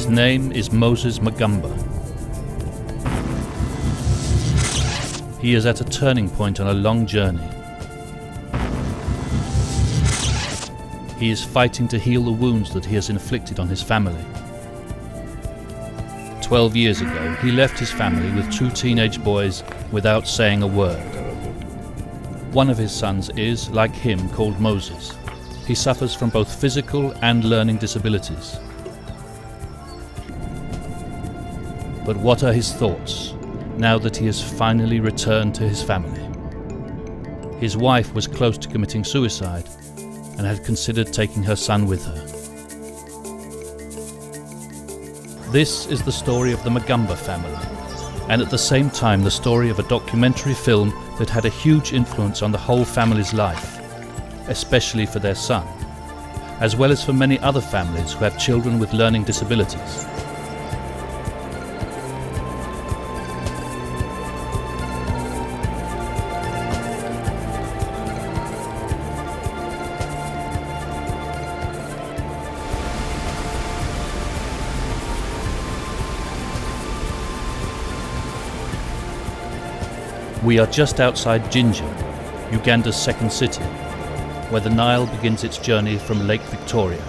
His name is Moses Magamba. He is at a turning point on a long journey. He is fighting to heal the wounds that he has inflicted on his family. 12 years ago, he left his family with 2 teenage boys without saying a word. One of his sons is, like him, called Moses. He suffers from both physical and learning disabilities. But what are his thoughts now that he has finally returned to his family? His wife was close to committing suicide and had considered taking her son with her. This is the story of the Magamba family, and at the same time the story of a documentary film that had a huge influence on the whole family's life, especially for their son, as well as for many other families who have children with learning disabilities. We are just outside Jinja, Uganda's second city, where the Nile begins its journey from Lake Victoria.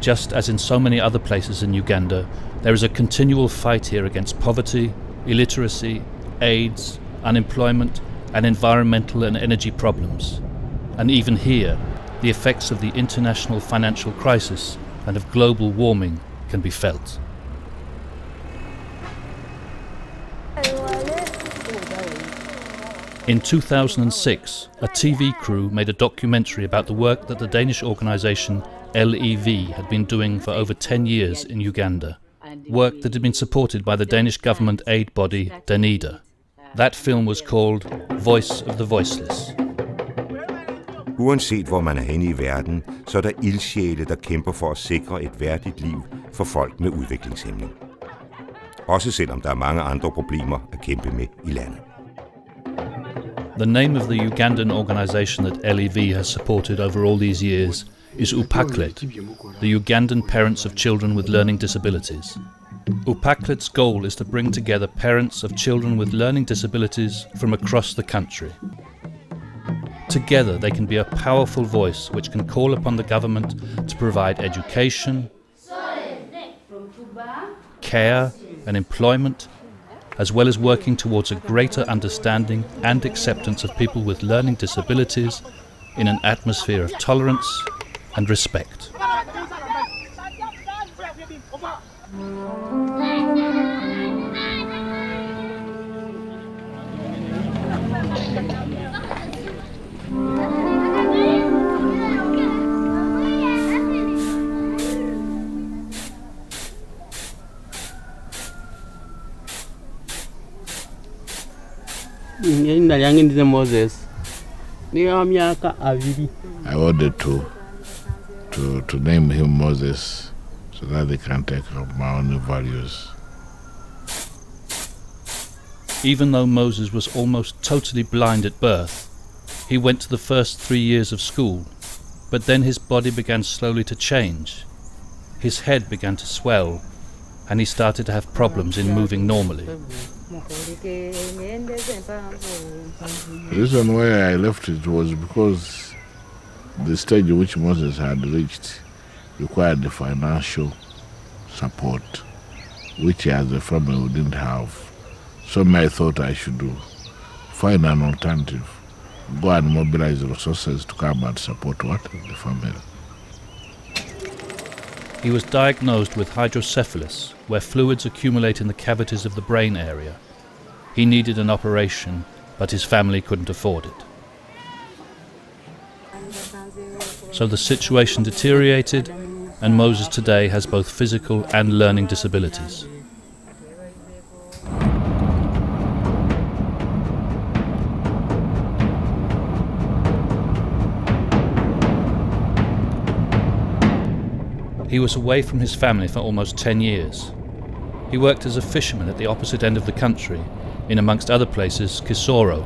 Just as in so many other places in Uganda, there is a continual fight here against poverty, illiteracy, AIDS, unemployment, and environmental and energy problems. And even here, the effects of the international financial crisis and of global warming can be felt. In 2006, a TV crew made a documentary about the work that the Danish organisation LEV had been doing for over 10 years in Uganda, work that had been supported by the Danish government aid body Danida. That film was called Voice of the Voiceless. Uanset hvor man er henne i verden, så er der ildsjæle, der kæmper for at sikre et værdigt liv for folk med udviklingshæmning. Også selvom der er mange andre problemer at kæmpe med i landet. The name of the Ugandan organisation that LEV has supported over all these years is UPACLED, the Ugandan Parents of Children with Learning Disabilities. UPACLED's goal is to bring together parents of children with learning disabilities from across the country. Together they can be a powerful voice which can call upon the government to provide education, care and employment, as well as working towards a greater understanding and acceptance of people with learning disabilities in an atmosphere of tolerance and respect. Moses. I wanted to name him Moses so that they can take up my own values. Even though Moses was almost totally blind at birth, he went to the first 3 years of school, but then his body began slowly to change. His head began to swell, and he started to have problems in moving normally. The reason why I left it was because the stage which Moses had reached required the financial support, which as a family we didn't have. So I thought I should find an alternative, go and mobilize resources to come and support the family. He was diagnosed with hydrocephalus, where fluids accumulate in the cavities of the brain area. He needed an operation, but his family couldn't afford it. So the situation deteriorated, and Moses today has both physical and learning disabilities. He was away from his family for almost 10 years. He worked as a fisherman at the opposite end of the country, in, amongst other places, Crusader.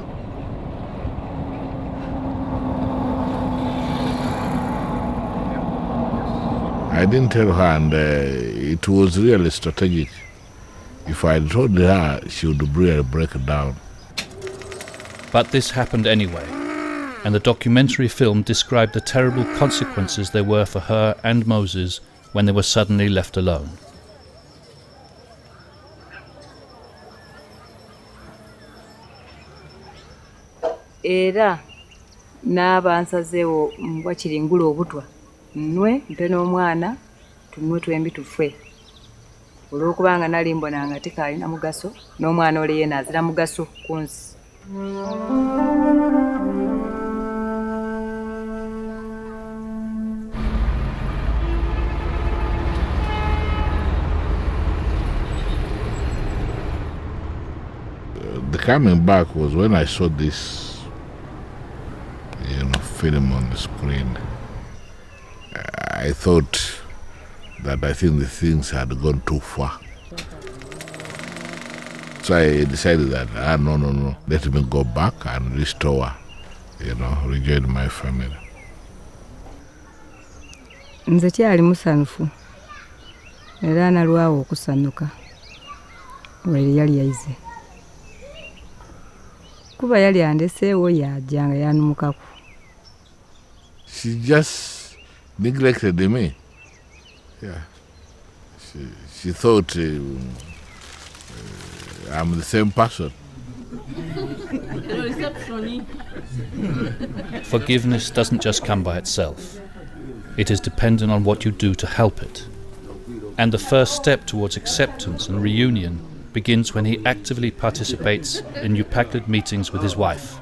I didn't tell her, and it was really strategic. If I told her, she would really break down. But this happened anyway, and the documentary film described the terrible consequences there were for her and Moses when they were suddenly left alone. Era n'abansazeewo mbwakiri ngula obutwa nnwe mpe n'omwana tunwe twembi tufe olw'okubanga nali mbona nga tekaalina mugaso n'omwana oli ye naazira mugaso ku nsi. The coming back was when I saw this film on the screen. I thought that I think the things had gone too far. So I decided that, no, let me go back and restore, rejoin my family. Nze kyali musanfu era nalwawo okusanuka wali yali yayize kuba yali andeseewo yajjanga yanumukako. She just neglected me. Yeah. She thought I'm the same person. Forgiveness doesn't just come by itself. It is dependent on what you do to help it. And the first step towards acceptance and reunion begins when he actively participates in Upaklet meetings with his wife.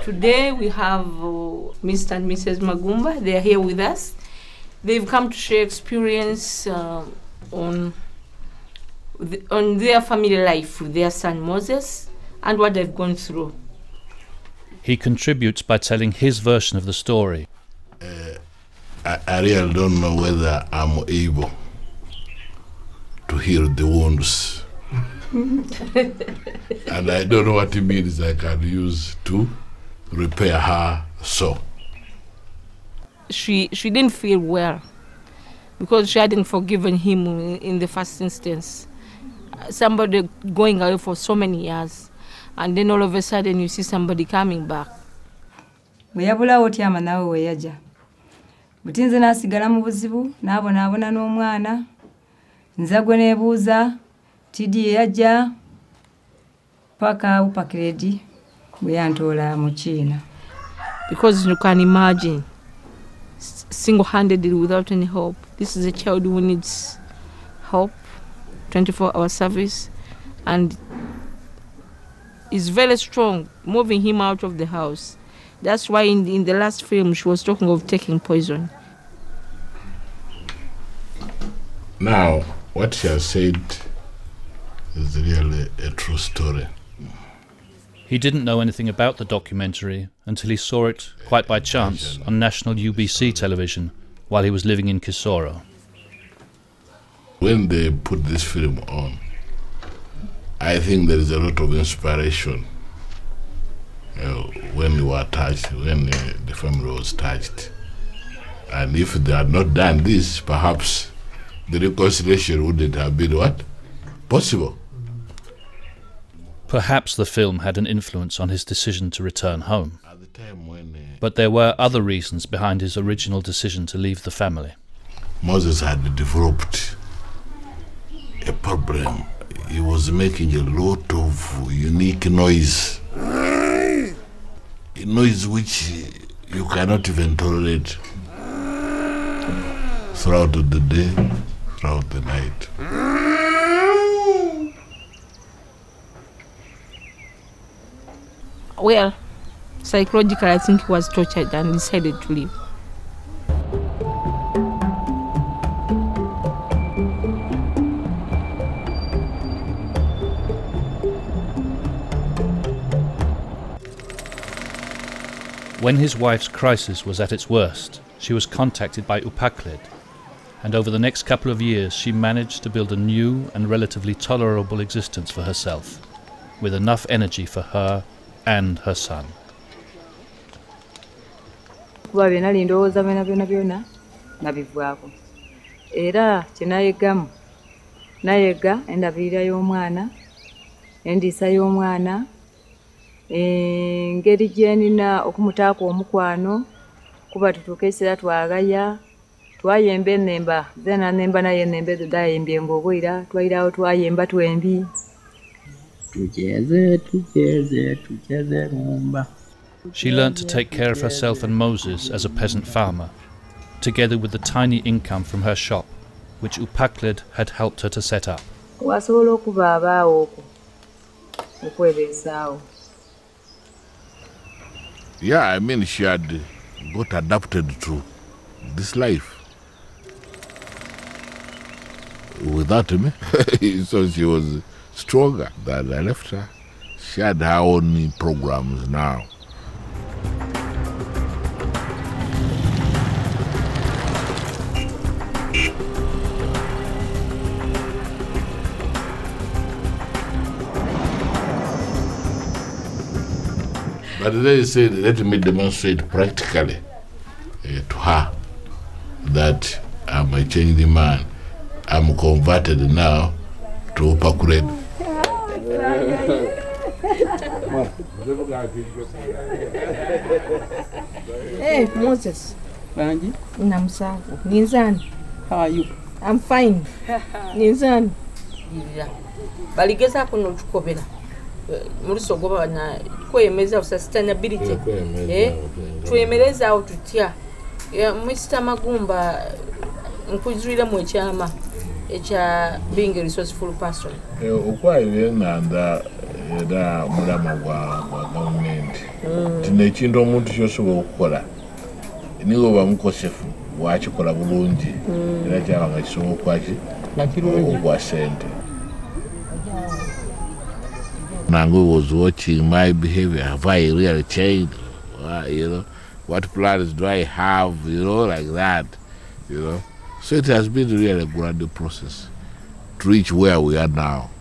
Today we have Mr. and Mrs. Magumba. They are here with us. They've come to share experience on their family life with their son Moses and what they've gone through. He contributes by telling his version of the story. I really don't know whether I'm able to heal the wounds. And I don't know what it means I can use to repair her soul. She didn't feel well because she hadn't forgiven him in the first instance. Somebody going away for so many years, and then all of a sudden you see somebody coming back. Bweyabulawo tyama nawe weyaja. Butinze nasigala mu buzibu n'abonaabona n'omwana. Nza gwe neebuuza Tidi yajja paka Upaklet bwe yantoola mu China. Because you can imagine, single-handedly without any hope. This is a child who needs help, 24-hour service, and is very strong, moving him out of the house. That's why in the last film she was talking of taking poison. Now, what she has said is really a true story. He didn't know anything about the documentary until he saw it, quite by chance, on national UBC television while he was living in Crusader. When they put this film on, I think there is a lot of inspiration when we were touched, when the family was touched. And if they had not done this, perhaps the reconciliation wouldn't have been what? Possible. Perhaps the film had an influence on his decision to return home. But there were other reasons behind his original decision to leave the family. Moses had developed a problem. He was making a lot of unique noise. A noise which you cannot even tolerate throughout the day, throughout the night. Well, psychologically I think he was tortured and decided to leave. When his wife's crisis was at its worst, she was contacted by Upaklet, and over the next couple of years she managed to build a new and relatively tolerable existence for herself, with enough energy for her and her son. Kuba byonna lindowooza byonna nabivwako. Era kyenayegamu nayega endabirira y'omwana, endiisa y'omwana, engeri gye nina okumutaako omukwano, kuba tutuuka ekiseera twagaya, twayemba ennemba, ze nanemba naye ennemba ezo dayembye ng'obwira, twayirawo twayemba twembi. Tujeze rumba. She learnt to take care of herself and Moses as a peasant farmer, together with the tiny income from her shop, which Upaklid had helped her to set up. Wasobola okuba abaawo okwo okwebeezaawo. Yeah, I mean, she had got adapted to this life without me. So she was stronger than I left her. She had her own programs now. But they said, let me demonstrate practically to her that I'm a changed man. I'm converted now to Crusader. Hey, Moses. Namsaku. Nizan. How are you? I'm fine. Nizan. Baligeza kuno tukobera. Muliso goba na kwemeza sustainability. Twemereza otutya. Mr. Magumba nkuzwira mu kyama echa being a resourceful person. Okwaire nanda era mulama gwa government. Tine kintu omuntu kyosobola okukola. Niwo bamukosefu wakikola bulungi. Era kyabanga kisobola kwaki okwa sente. Nangu was watching my behavior. Have I really changed? You know, what plans do I have? You know, like that. You know, so it has been really a gradual process to reach where we are now.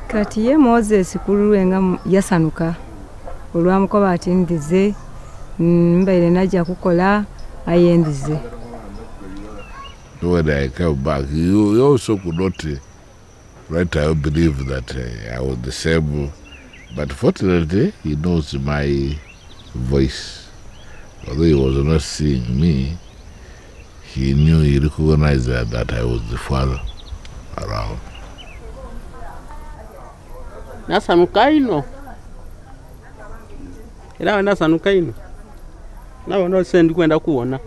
Kati ye Moses kulwenga yasanuka. Olwamukoba ati ndize mbaire najja kukola ayendize. When I come back, you also could not. Right, I believe that I was disabled, but fortunately, he knows my voice. Although he was not seeing me, he knew, he recognized that I was the father around. Nasanukaino. Era nasanukaino. Nawe no send kwenda kuona.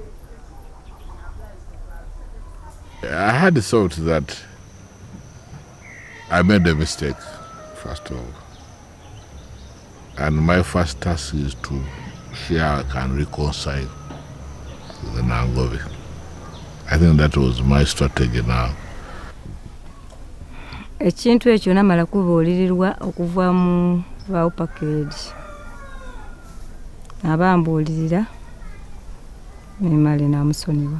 I had thought that I made a mistake, first of all. And my first task is to see how I can reconcile with the Nangovi. I think that was my strategy now. Ekintu ekyo namala kubuulirirwa okuva mu Upaklid. Abambuulirira nemale namusonyiwa.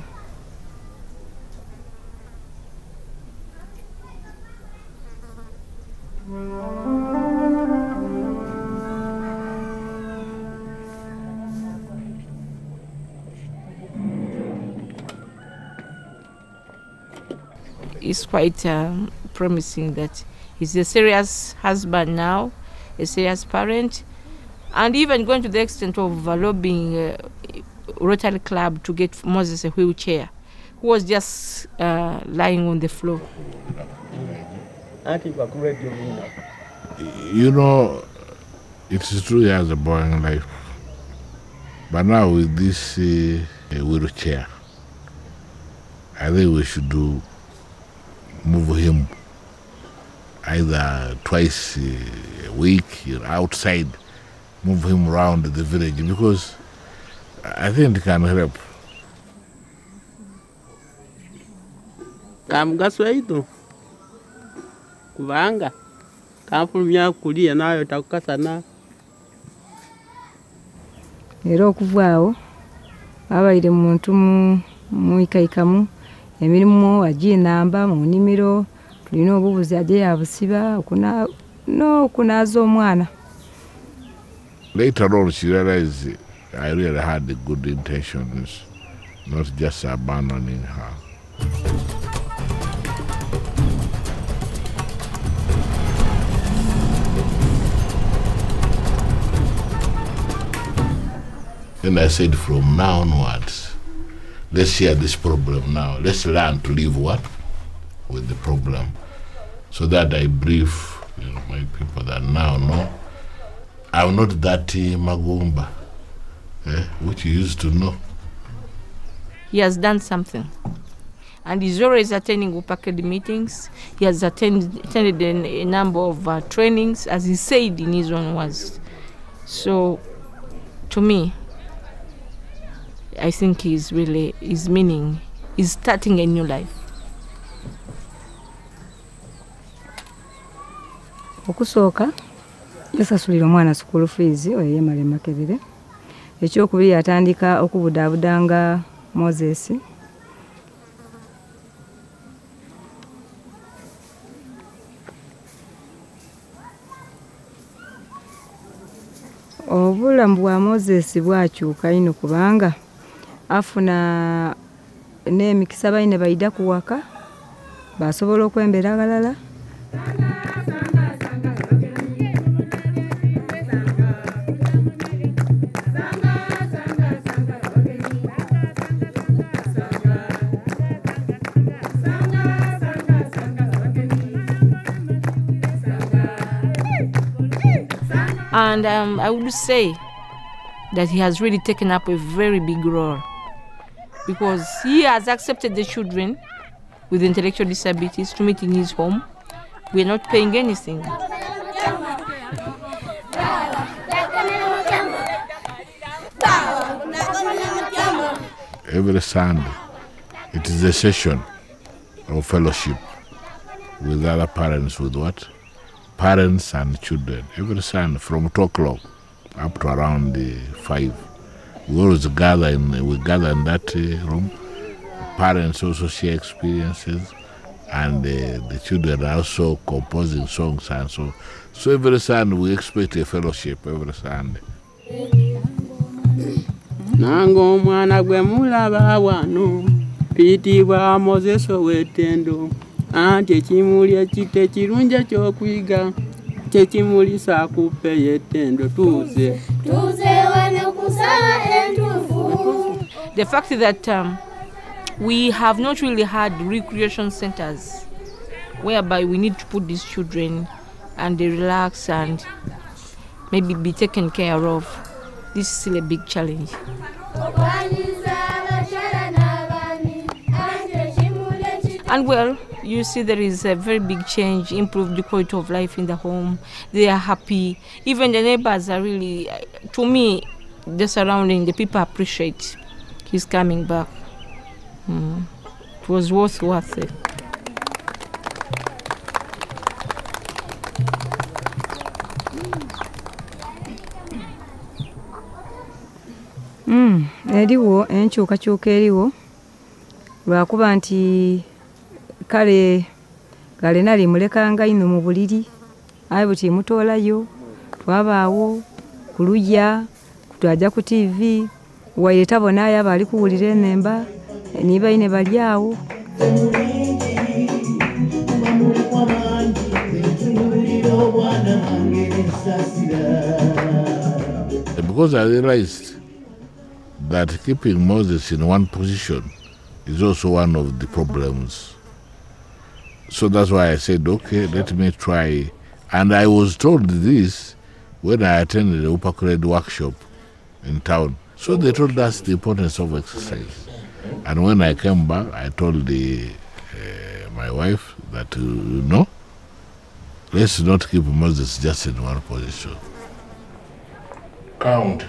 It's quite promising that he's a serious husband now, a serious parent, and even going to the extent of lobbying Rotary Club to get Moses a wheelchair, who was just lying on the floor. You know, it is true he has a boring life, but now with this wheelchair, I think we should move him either twice a week outside, move him around the village, because I think it can help. Kamugaswaitu kubanga kamfulumya kulia nayo takukasana. Era okuvaawo abaire muntu muikaikamu emirimu aginamba mu nnimiro tulina obubuzi aje yabusiba okunaaza omwana. Later on, she realized I really had the good intentions, not just abandoning her. Then I said, from now onwards, let's share this problem now. Let's learn to live with the problem. So that I brief my people that now, no, I'm not that Magumba, which you used to know. He has done something. And he's always attending Upakedi meetings. He has attended a number of trainings, as he said in his own words. So, to me, I think his meaning is starting a new life. Okusooka yasasulira omwana school fees oyo yemale Makerere. Ekyokubiri yatandika okubudaabudanga Moses. Obulamu bwa Moses bwakyuka ino kubanga afuna n'emikisa bayine bayida kuwaka basobola okwembera abalala. And I would say that he has really taken up a very big role, because he has accepted the children with intellectual disabilities to meet in his home. We are not paying anything. Every Sunday, it is a session of fellowship with other parents, with parents and children. Every Sunday from 2 o'clock up to around 5. We always gather in that room. Parents also share experiences, and the children are also composing songs and so. So every Sunday we expect a fellowship every Sunday. Nango mwana gwe mulaba wano pitibwa Moses ow'ettendo anti ekimuli ekite kirungi ky'okwiga kyekimuli saakuppe y'ettendo tuuze wano kusaba entuufu. The fact that we have not really had recreation centers whereby we need to put these children and they relax and maybe be taken care of. This is still a big challenge. And well, you see there is a very big change, improved the quality of life in the home. They are happy. Even the neighbors are really, to me, the surrounding, the people appreciate his coming back. It was worth it. Eriwo enkyukakyuka eriwo lwakuba nti kale nali mulekanga ino mu buliri aye buti mutoolayo twabaawo kuluya kutwaja ku TV waire tabonayo abali kuwulira enemba niba ine bali awo. Because I realized that keeping Moses in one position is also one of the problems. So that's why I said, okay, let me try. And I was told this when I attended the Upakred workshop in town. So they told us the importance of exercise. And when I came back, I told my wife that, let's not keep Moses just in one position. Count.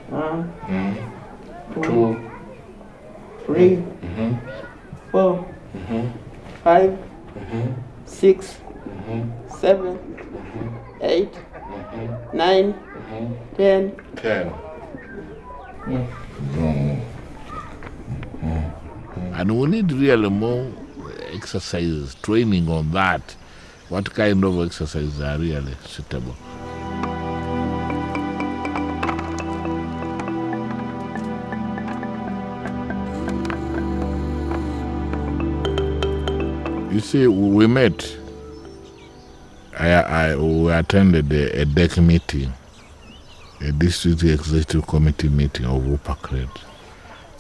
1, 2, 3, 4, 5, 6, 7, 8, 9, 10. 10. And we need really more exercises, training on that. What kind of exercises are really suitable? You see, we met. We attended a DEC meeting, a district executive committee meeting of Upakred.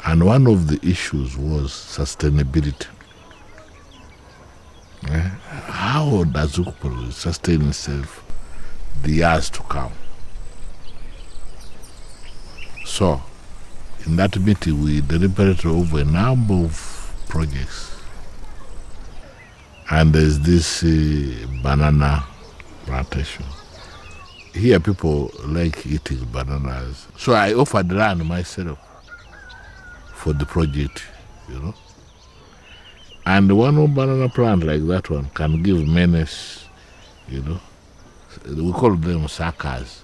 And one of the issues was sustainability. How does Ukpuru sustain itself the years to come? So, in that meeting, we deliberated over a number of projects. And there's this banana plantation. Here people like eating bananas. So I offered land myself for the project, you know. And one banana plant like that one can give menace, you know. We call them suckers,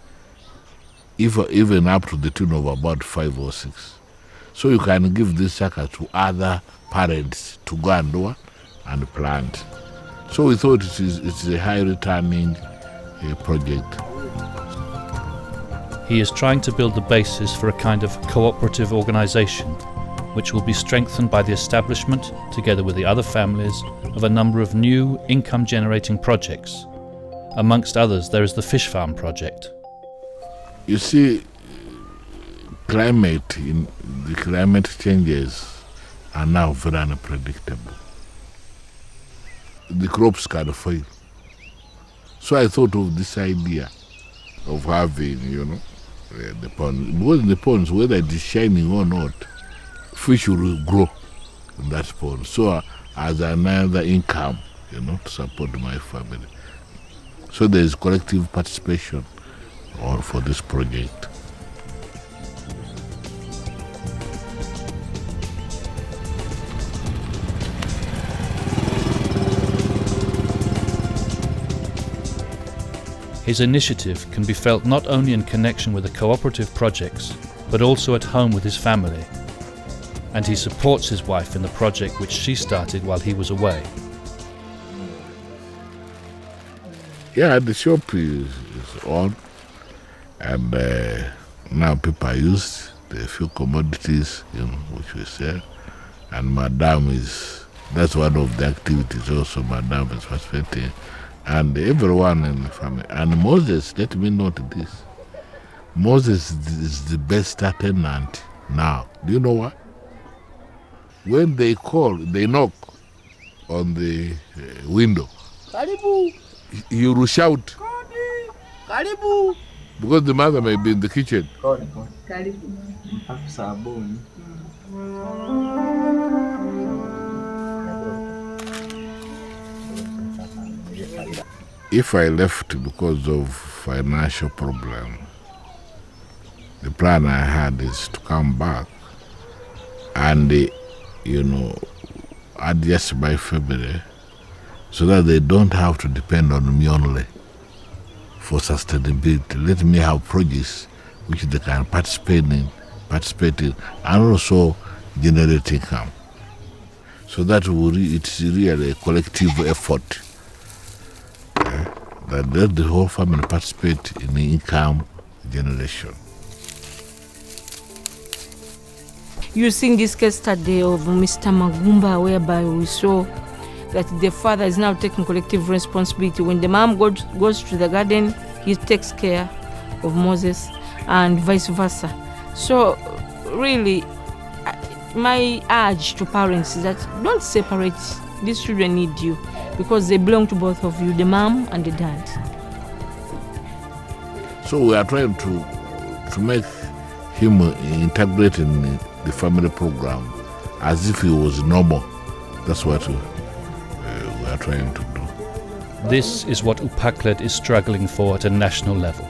even up to the tune of about 5 or 6. So you can give this sucker to other parents to go and do and plant. So we thought it's a high returning project. He is trying to build the basis for a kind of cooperative organisation, which will be strengthened by the establishment, together with the other families, of a number of new income-generating projects. Amongst others, there is the fish farm project. You see, the climate changes are now very unpredictable. The crops can fail. So I thought of this idea of having, you know, the pond. Because in the ponds, whether it is shining or not, fish will grow in that pond. So as another income, you know, to support my family. So there is collective participation for this project. His initiative can be felt not only in connection with the cooperative projects, but also at home with his family. And he supports his wife in the project which she started while he was away. Yeah, the shop is on, and now people are used. There are few commodities, you know, which we sell. And Madame that's one of the activities also. Madame is participating. And everyone in the family. And Moses, let me note this. Moses is the best tenant now. Do you know why? When they knock on the window, Karibu, he will shout, Karibu, because the mother may be in the kitchen. Karibu. If I left because of financial problem, the plan I had is to come back and, you know, adjust my family so that they don't have to depend on me only for sustainability. Let me have produce which they can participate in, and also generate income. So that it's really a collective effort. That let the whole family participate in the income generation. Using this case study of Mr. Magumba, whereby we saw that the father is now taking collective responsibility. When the mom goes to the garden, he takes care of Moses, and vice versa. So really, my urge to parents is that don't separate. These children need you because they belong to both of you, the mom and the dad. So we are trying to make him integrate in the family program as if he was normal. That's what we are trying to do. This is what Upaklet is struggling for at a national level.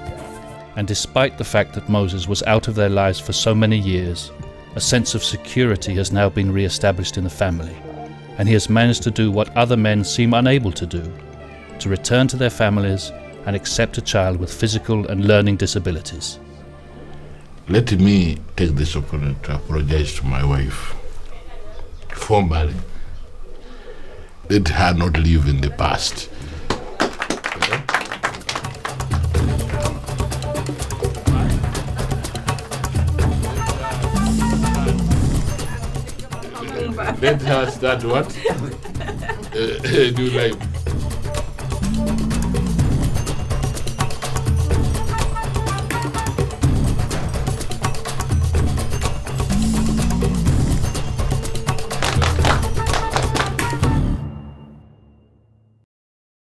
And despite the fact that Moses was out of their lives for so many years, a sense of security has now been re-established in the family. And he has managed to do what other men seem unable to do, to return to their families and accept a child with physical and learning disabilities. Let me take this opportunity to apologize to my wife formally. Let her not live in the past. Let her start what? Do like